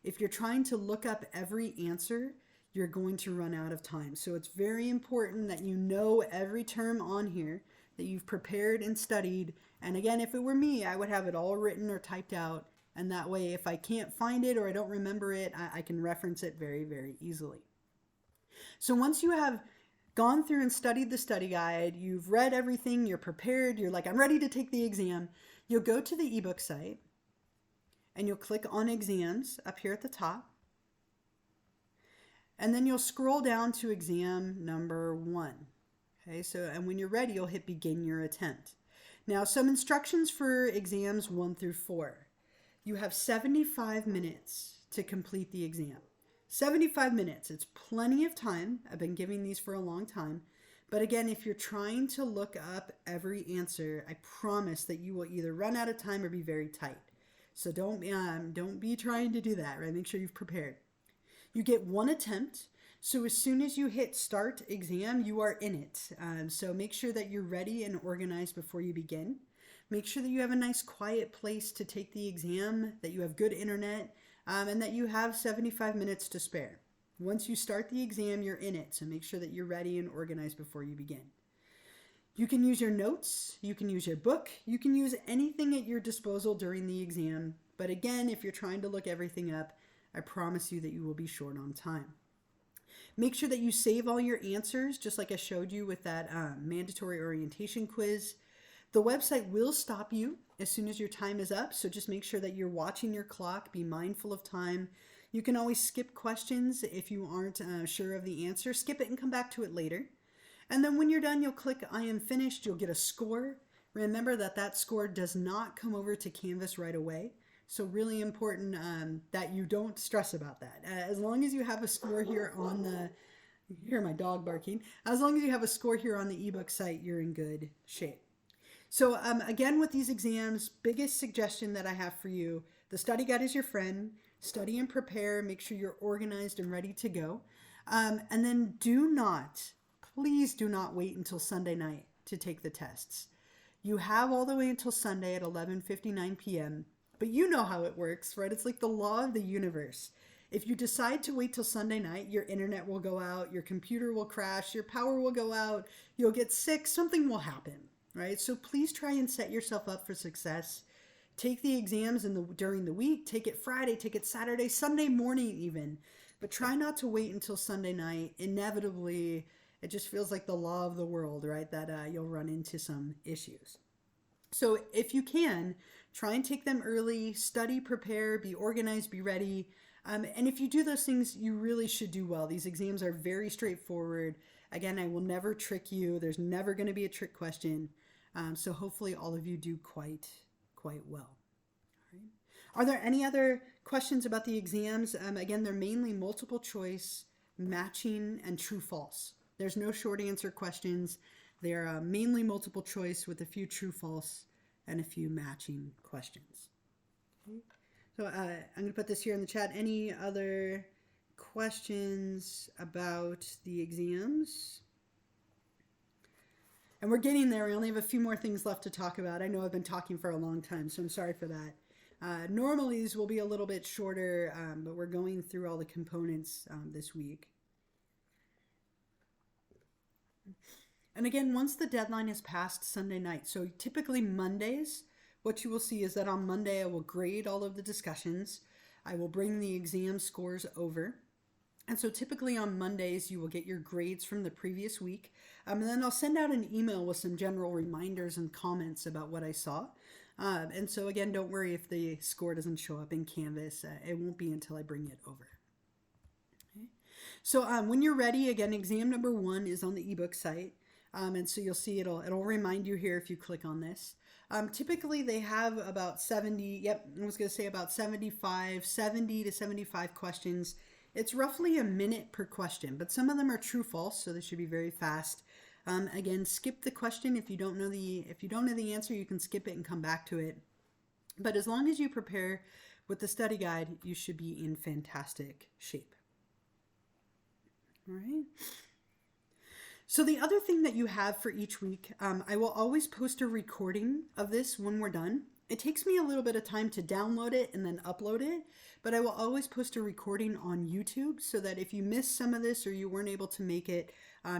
If you're trying to look up every answer, you're going to run out of time. So it's very important that you know every term on here, that you've prepared and studied. And again, if it were me, I would have it all written or typed out. And that way, if I can't find it or I don't remember it, I can reference it very, very easily. So once you have gone through and studied the study guide, you've read everything, you're prepared, you're like, I'm ready to take the exam, you'll go to the ebook site and you'll click on exams up here at the top. And then you'll scroll down to exam number 1. Okay, so, and when you're ready, you'll hit begin your attempt. Now, some instructions for exams 1 through 4. You have 75 minutes to complete the exam. 75 minutes, it's plenty of time. I've been giving these for a long time. But again, if you're trying to look up every answer, I promise that you will either run out of time or be very tight. So don't be trying to do that, right? Make sure you've prepared. You get 1 attempt. So as soon as you hit start exam, you are in it. So make sure that you're ready and organized before you begin. Make sure that you have a nice quiet place to take the exam, that you have good internet, and that you have 75 minutes to spare. Once you start the exam, you're in it. So make sure that you're ready and organized before you begin. You can use your notes, you can use your book, you can use anything at your disposal during the exam. But again, if you're trying to look everything up, I promise you that you will be short on time. Make sure that you save all your answers, just like I showed you with that mandatory orientation quiz. The website will stop you as soon as your time is up, so just make sure that you're watching your clock, be mindful of time. You can always skip questions if you aren't sure of the answer. Skip it and come back to it later. And then when you're done, you'll click I am finished. You'll get a score. Remember that that score does not come over to Canvas right away. So really important that you don't stress about that. As long as you have a score here on the, you hear my dog barking. As long as you have a score here on the ebook site, you're in good shape. So again, with these exams, biggest suggestion that I have for you, the study guide is your friend. Study and prepare. Make sure you're organized and ready to go. And then please do not wait until Sunday night to take the tests. You have all the way until Sunday at 11:59 p.m. But you know how it works, right? It's like the law of the universe. If you decide to wait till Sunday night, your internet will go out, your computer will crash, your power will go out, you'll get sick, something will happen, right? So please try and set yourself up for success. Take the exams during the week, take it Friday, take it Saturday, Sunday morning even. But try not to wait until Sunday night. Inevitably, it just feels like the law of the world, right? That you'll run into some issues. So if you can, try and take them early, study, prepare, be organized, be ready. And if you do those things, you really should do well. These exams are very straightforward. Again, I will never trick you. There's never going to be a trick question. So hopefully all of you do quite well. All right. Are there any other questions about the exams? Again, they're mainly multiple choice, matching, and true false. There's no short answer questions. They're mainly multiple choice with a few true false and a few matching questions. Okay. So I'm going to put this here in the chat. Any other questions about the exams? And we're getting there. We only have a few more things left to talk about. I know I've been talking for a long time, so I'm sorry for that. Normally these will be a little bit shorter, but we're going through all the components this week. And again, once the deadline is passed Sunday night, so typically Mondays, what you will see is that on Monday I will grade all of the discussions. I will bring the exam scores over. And so typically on Mondays, you will get your grades from the previous week. And then I'll send out an email with some general reminders and comments about what I saw. And so again, don't worry if the score doesn't show up in Canvas. It won't be until I bring it over. Okay. So when you're ready, again, exam number 1 is on the ebook site. And so you'll see it'll remind you here if you click on this. Typically they have about 70 to 75 questions. It's roughly a minute per question, but some of them are true false, so they should be very fast. Again, skip the question if you don't know the answer, you can skip it and come back to it. But as long as you prepare with the study guide, you should be in fantastic shape. All right. So the other thing that you have for each week, I will always post a recording of this when we're done. It takes me a little bit of time to download it and then upload it, but I will always post a recording on YouTube so that if you missed some of this or you weren't able to make it,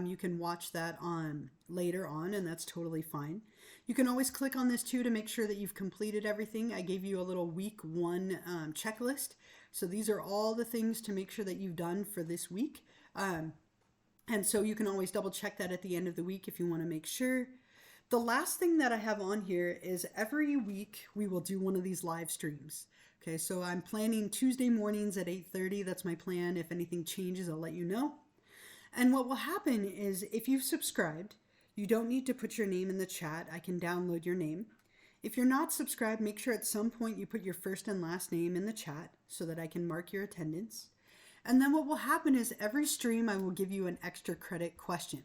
you can watch that on later on, and that's totally fine. You can always click on this too to make sure that you've completed everything. I gave you a little week 1 checklist. So these are all the things to make sure that you've done for this week. And so you can always double check that at the end of the week if you want to make sure. The last thing that I have on here is every week we will do one of these live streams. Okay, so I'm planning Tuesday mornings at 8:30. That's my plan. If anything changes, I'll let you know. And what will happen is if you've subscribed, you don't need to put your name in the chat. I can download your name. If you're not subscribed, make sure at some point you put your first and last name in the chat so that I can mark your attendance. And then what will happen is every stream I will give you an extra credit question.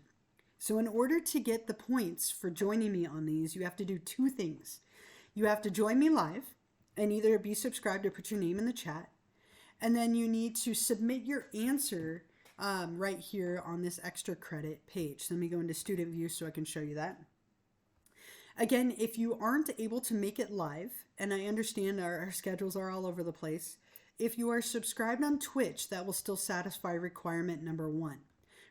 So in order to get the points for joining me on these, you have to do 2 things. You have to join me live and either be subscribed or put your name in the chat. And then you need to submit your answer right here on this extra credit page. So let me go into student view so I can show you that. Again, if you aren't able to make it live, and I understand our schedules are all over the place, if you are subscribed on Twitch, that will still satisfy requirement number 1.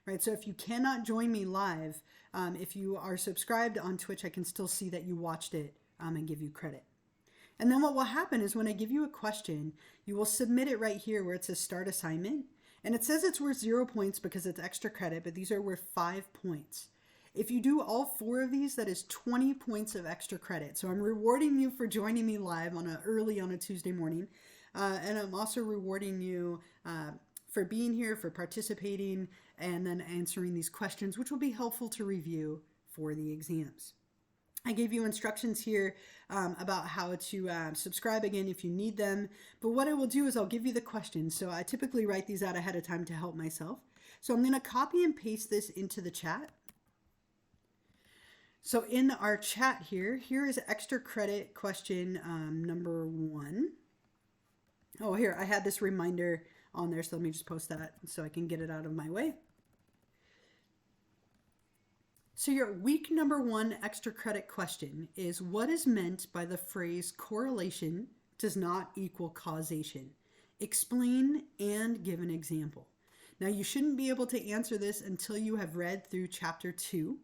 Right, so if you cannot join me live, if you are subscribed on Twitch, I can still see that you watched it and give you credit. And then what will happen is when I give you a question, you will submit it right here where it says start assignment. And it says it's worth 0 points because it's extra credit, but these are worth 5 points. If you do all 4 of these, that is 20 points of extra credit. So I'm rewarding you for joining me live early on a Tuesday morning. And I'm also rewarding you for being here, for participating, and then answering these questions, which will be helpful to review for the exams. I gave you instructions here about how to subscribe again if you need them. But what I will do is I'll give you the questions. So I typically write these out ahead of time to help myself. So I'm going to copy and paste this into the chat. So in our chat here is extra credit question number 1. Oh, here, I had this reminder on there, so let me just post that so I can get it out of my way. So your week number 1 extra credit question is what is meant by the phrase correlation does not equal causation. Explain and give an example. Now, you shouldn't be able to answer this until you have read through chapter 2,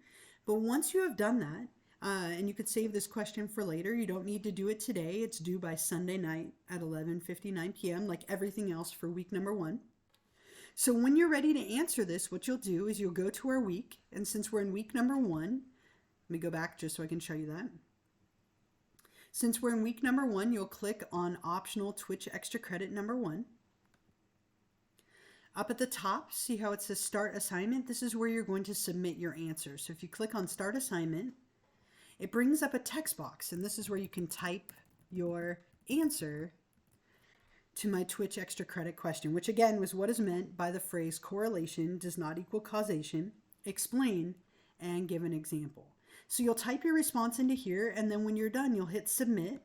but once you have done that, and you could save this question for later, you don't need to do it today. It's due by Sunday night at 11:59 p.m. like everything else for week number 1. So when you're ready to answer this, what you'll do is you'll go to our week, and since we're in week number 1, let me go back just so I can show you that. Since we're in week number 1, you'll click on optional Twitch extra credit number 1. Up at the top, see how it says Start Assignment? This is where you're going to submit your answer. So if you click on Start Assignment, it brings up a text box, and this is where you can type your answer to my Twitch extra credit question, which again was what is meant by the phrase correlation does not equal causation, explain, and give an example. So you'll type your response into here, and then when you're done, you'll hit Submit.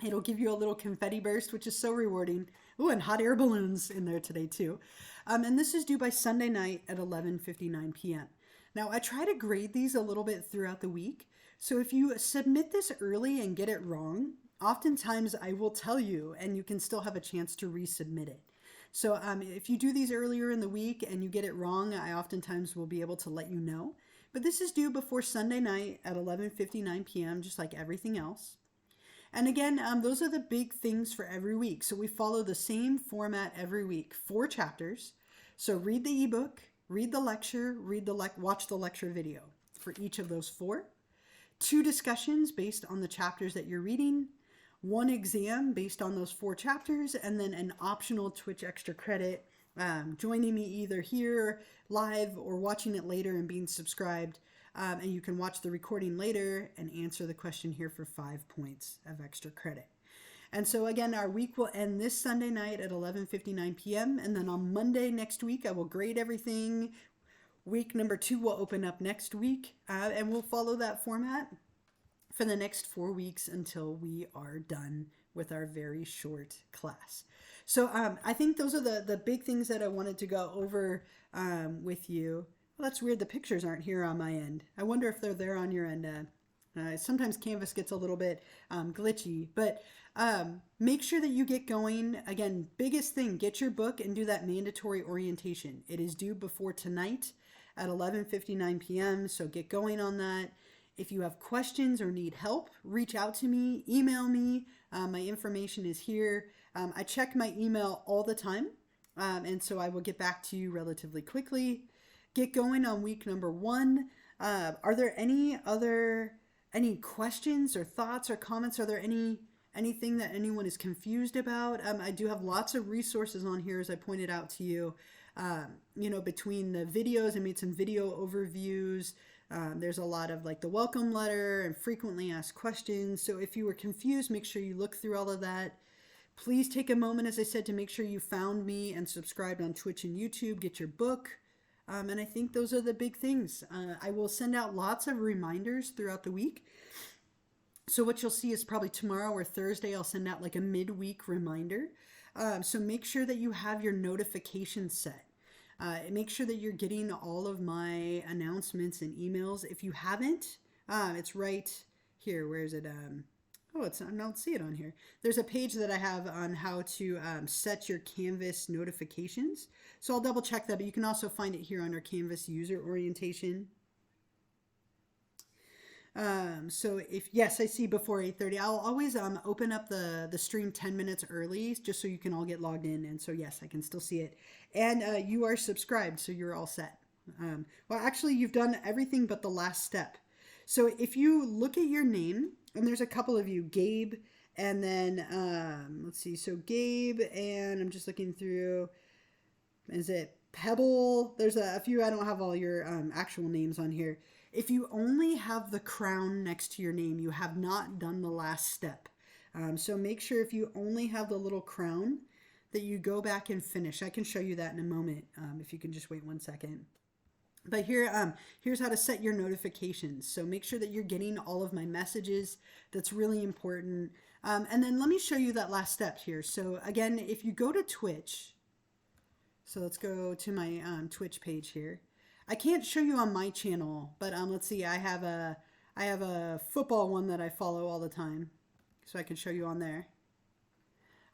It'll give you a little confetti burst, which is so rewarding. Oh, and hot air balloons in there today too. And this is due by Sunday night at 11:59 p.m. Now, I try to grade these a little bit throughout the week. So if you submit this early and get it wrong, oftentimes I will tell you, and you can still have a chance to resubmit it. So if you do these earlier in the week and you get it wrong, I oftentimes will be able to let you know. But this is due before Sunday night at 11:59 p.m., just like everything else. And again, those are the big things for every week. So we follow the same format every week, 4 chapters. So read the ebook, read the lecture, watch the lecture video for each of those 4. 2 discussions based on the chapters that you're reading, 1 exam based on those 4 chapters, and then an optional Twitch extra credit, joining me either here live or watching it later and being subscribed. And you can watch the recording later and answer the question here for 5 points of extra credit. And so again, our week will end this Sunday night at 11:59 p.m. And then on Monday next week, I will grade everything. Week number 2 will open up next week, and we'll follow that format for the next 4 weeks until we are done with our very short class. So I think those are the big things that I wanted to go over with you. Well, that's weird. The pictures aren't here on my end. I wonder if they're there on your end. Sometimes Canvas gets a little bit glitchy, but make sure that you get going. Again, biggest thing, get your book and do that mandatory orientation. It is due before tonight at 11:59 p.m., so get going on that. If you have questions or need help, reach out to me, email me. My information is here. I check my email all the time, and so I will get back to you relatively quickly. Get going on week number 1. Are there any questions or thoughts or comments? Are there anything that anyone is confused about? I do have lots of resources on here, as I pointed out to you. Between the videos, I made some video overviews. There's a lot of like the welcome letter and frequently asked questions. So if you were confused, make sure you look through all of that. Please take a moment, as I said, to make sure you found me and subscribed on Twitch and YouTube. Get your book. And I think those are the big things. I will send out lots of reminders throughout the week. So what you'll see is probably tomorrow or Thursday, I'll send out like a midweek reminder. So make sure that you have your notifications set. Make sure that you're getting all of my announcements and emails. If you haven't, it's right here. Where is it? I don't see it on here. There's a page that I have on how to set your Canvas notifications. So I'll double check that, but you can also find it here under Canvas user orientation. So yes, I see before 8:30. I'll always open up the stream 10 minutes early just so you can all get logged in. And so yes, I can still see it. And you are subscribed, so you're all set. Well, actually, you've done everything but the last step. So if you look at your name, and there's a couple of you, Gabe, and then, let's see, so Gabe, and I'm just looking through, is it Pebble? There's a few, I don't have all your actual names on here. If you only have the crown next to your name, you have not done the last step. So make sure if you only have the little crown that you go back and finish. I can show you that in a moment, if you can just wait 1 second. But here, here's how to set your notifications. So make sure that you're getting all of my messages. That's really important. And then let me show you that last step here. So again, if you go to Twitch, so let's go to my Twitch page here. I can't show you on my channel, but let's see. I have a football one that I follow all the time, so I can show you on there.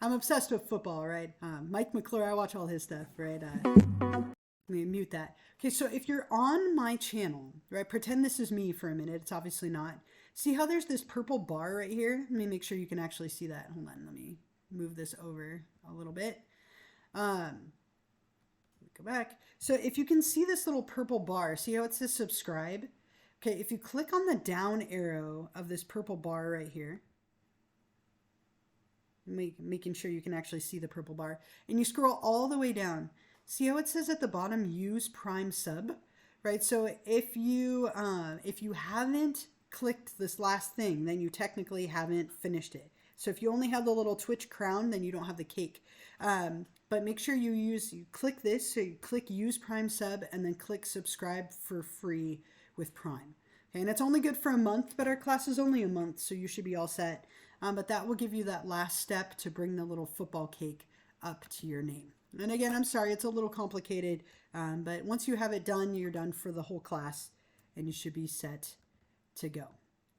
I'm obsessed with football, right? Mike McClure, I watch all his stuff, right? Let me mute that. Okay, so if you're on my channel, right, pretend this is me for a minute. It's obviously not. See how there's this purple bar right here? Let me make sure you can actually see that. Hold on, let me move this over a little bit. Go back. So if you can see this little purple bar, see how it says subscribe? Okay, if you click on the down arrow of this purple bar right here, making sure you can actually see the purple bar, and you scroll all the way down, see how it says at the bottom, use Prime Sub, right? So if you haven't clicked this last thing, then you technically haven't finished it. So if you only have the little Twitch crown, then you don't have the cake. But make sure you click this, so you click use Prime Sub and then click subscribe for free with Prime. Okay, and it's only good for a month, but our class is only a month, so you should be all set. But that will give you that last step to bring the little football cake up to your name. And again, I'm sorry, it's a little complicated, but once you have it done, you're done for the whole class, and you should be set to go.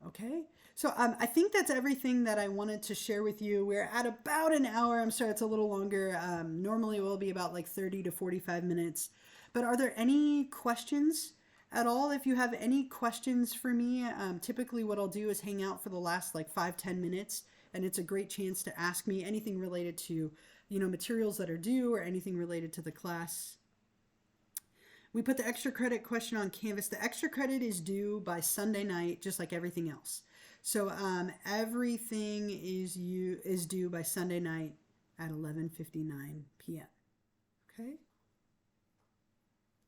Okay, so I think that's everything that I wanted to share with you. We're at about an hour. I'm sorry, it's a little longer. Normally it will be about like 30 to 45 minutes. But are there any questions at all? If you have any questions for me, typically what I'll do is hang out for the last like 5-10 minutes, and it's a great chance to ask me anything related to, materials that are due or anything related to the class. We put the extra credit question on Canvas. The extra credit is due by Sunday night, just like everything else. So everything is due by Sunday night at 11:59 p.m. Okay.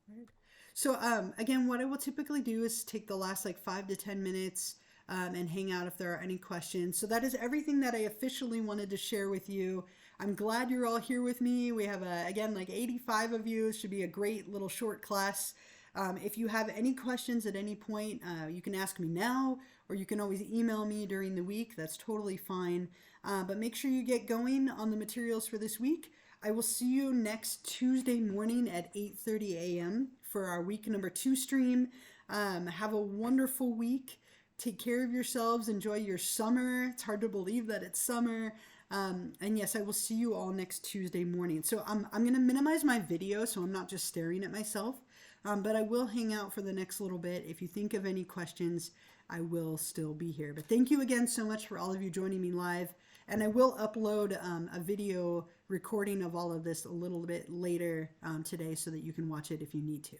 Right. So again, what I will typically do is take the last like 5 to 10 minutes and hang out if there are any questions. So that is everything that I officially wanted to share with you. I'm glad you're all here with me. We have, again, like 85 of you. It should be a great little short class. If you have any questions at any point, you can ask me now, or you can always email me during the week. That's totally fine. But make sure you get going on the materials for this week. I will see you next Tuesday morning at 8:30 a.m. for our week number 2 stream. Have a wonderful week. Take care of yourselves. Enjoy your summer. It's hard to believe that it's summer. And yes, I will see you all next Tuesday morning. So I'm going to minimize my video so I'm not just staring at myself. But I will hang out for the next little bit. If you think of any questions, I will still be here. But thank you again so much for all of you joining me live. And I will upload a video recording of all of this a little bit later today so that you can watch it if you need to.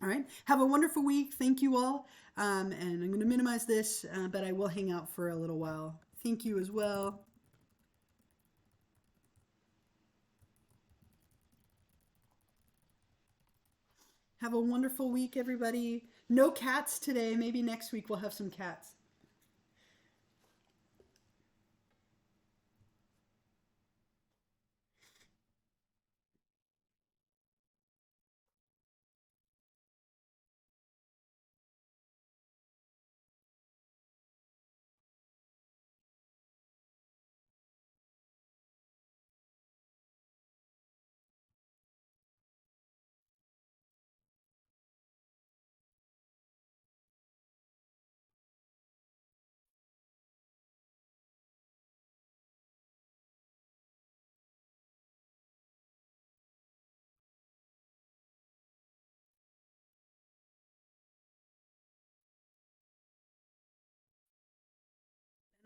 All right. Have a wonderful week. Thank you all. And I'm going to minimize this, but I will hang out for a little while. Thank you as well. Have a wonderful week, everybody. No cats today. Maybe next week we'll have some cats.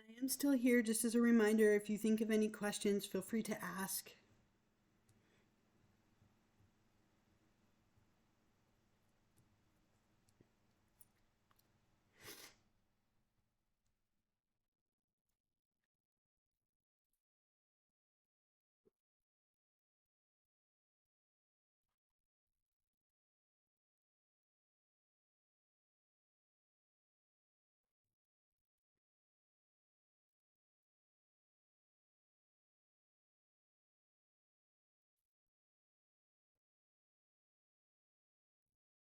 I am still here. Just as a reminder, if you think of any questions, feel free to ask.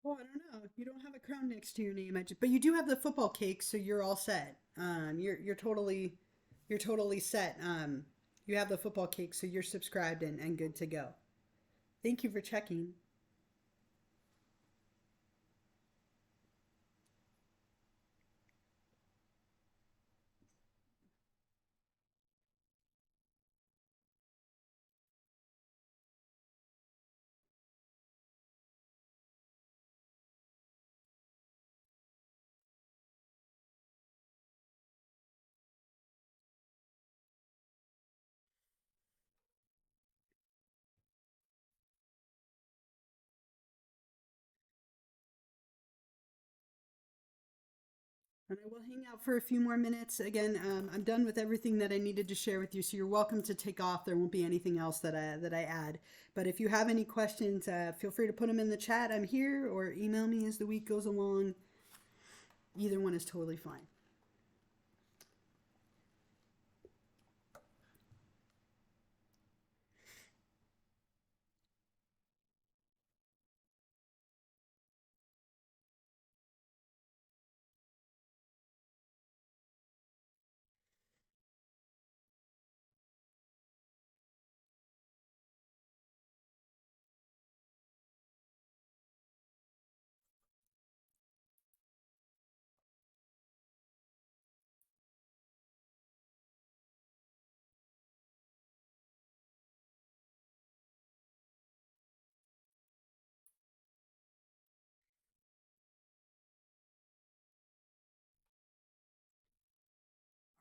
Oh, I don't know. You don't have a crown next to your name, but you do have the football cake, so you're all set. You're totally set. You have the football cake, so you're subscribed and good to go. Thank you for checking. And I will hang out for a few more minutes. Again, I'm done with everything that I needed to share with you, so you're welcome to take off. There won't be anything else that I add. But if you have any questions, feel free to put them in the chat. I'm here, or email me as the week goes along. Either one is totally fine.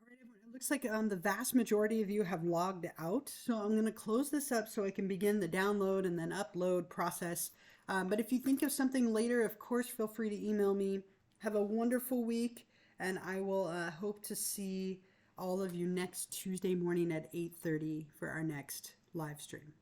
All right, everyone. It looks like the vast majority of you have logged out. So I'm going to close this up so I can begin the download and then upload process. But if you think of something later, of course, feel free to email me. Have a wonderful week, and I will hope to see all of you next Tuesday morning at 8:30 for our next live stream.